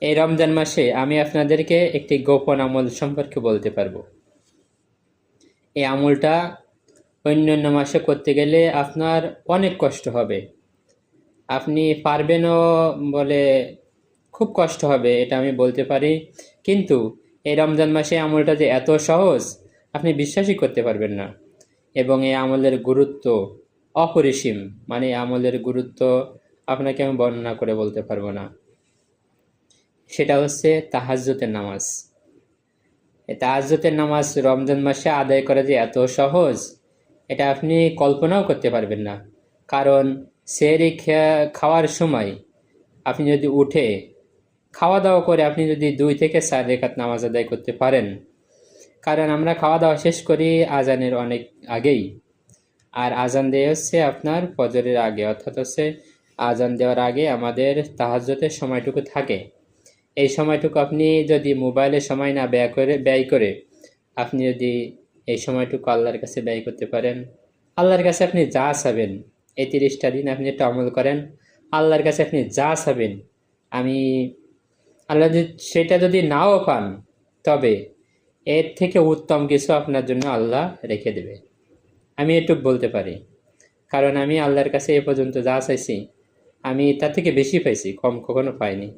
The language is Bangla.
এই রমজান মাসে আমি আপনাদেরকে একটি গোপন আমল সম্পর্কে বলতে পারবো। এই আমলটা অন্যান্য মাসে করতে গেলে আপনার অনেক কষ্ট হবে, আপনি পারবেনও বলে খুব কষ্ট হবে, এটা আমি বলতে পারি। কিন্তু এই রমজান মাসে আমলটা যে এত সহজ, আপনি বিশ্বাসই করতে পারবেন না। এবং এই আমলের গুরুত্ব অপরিসীম, মানে এই আমলের গুরুত্ব আপনাকে আমি বর্ণনা করে বলতে পারবো না। সেটা হচ্ছে তাহাজ্জুদের নামাজ। এই তাহাজ্জুদের নামাজ রমজান মাসে আদায় করা যে এত সহজ, এটা আপনি কল্পনাও করতে পারবেন না। কারণ সেহরি খাওয়ার সময় আপনি যদি উঠে খাওয়া দাওয়া করে আপনি যদি 2 থেকে 4 রাকাত নামাজ আদায় করতে পারেন, কারণ আমরা খাওয়া দাওয়া শেষ করি আজানের অনেক আগেই, আর আজান দেয় হচ্ছে আপনার ফজরের আগে, অর্থাৎ হচ্ছে আজান দেওয়ার আগে আমাদের তাহাজ্জুদের সময়টুকু থাকে। এই সময়টুকু আপনি যদি মোবাইলে সময় না ব্যয় করে আপনি যদি এই সময়টুকু আল্লাহর কাছে ব্যয় করতে পারেন, আল্লাহর কাছে আপনি যা চাবেন, এই 30টা দিন আপনি একটা আমল করেন, আল্লাহর কাছে আপনি যা চাবেন, আমি আল্লাহ সেটা যদি নাও পান, তবে এর থেকে উত্তম কিছু আপনার জন্য আল্লাহ রেখে দেবে। আমি এটুকু বলতে পারি, কারণ আমি আল্লাহর কাছে এ পর্যন্ত যা চাইছি আমি তার থেকে বেশি পাইছি, কম কখনো পাইনি।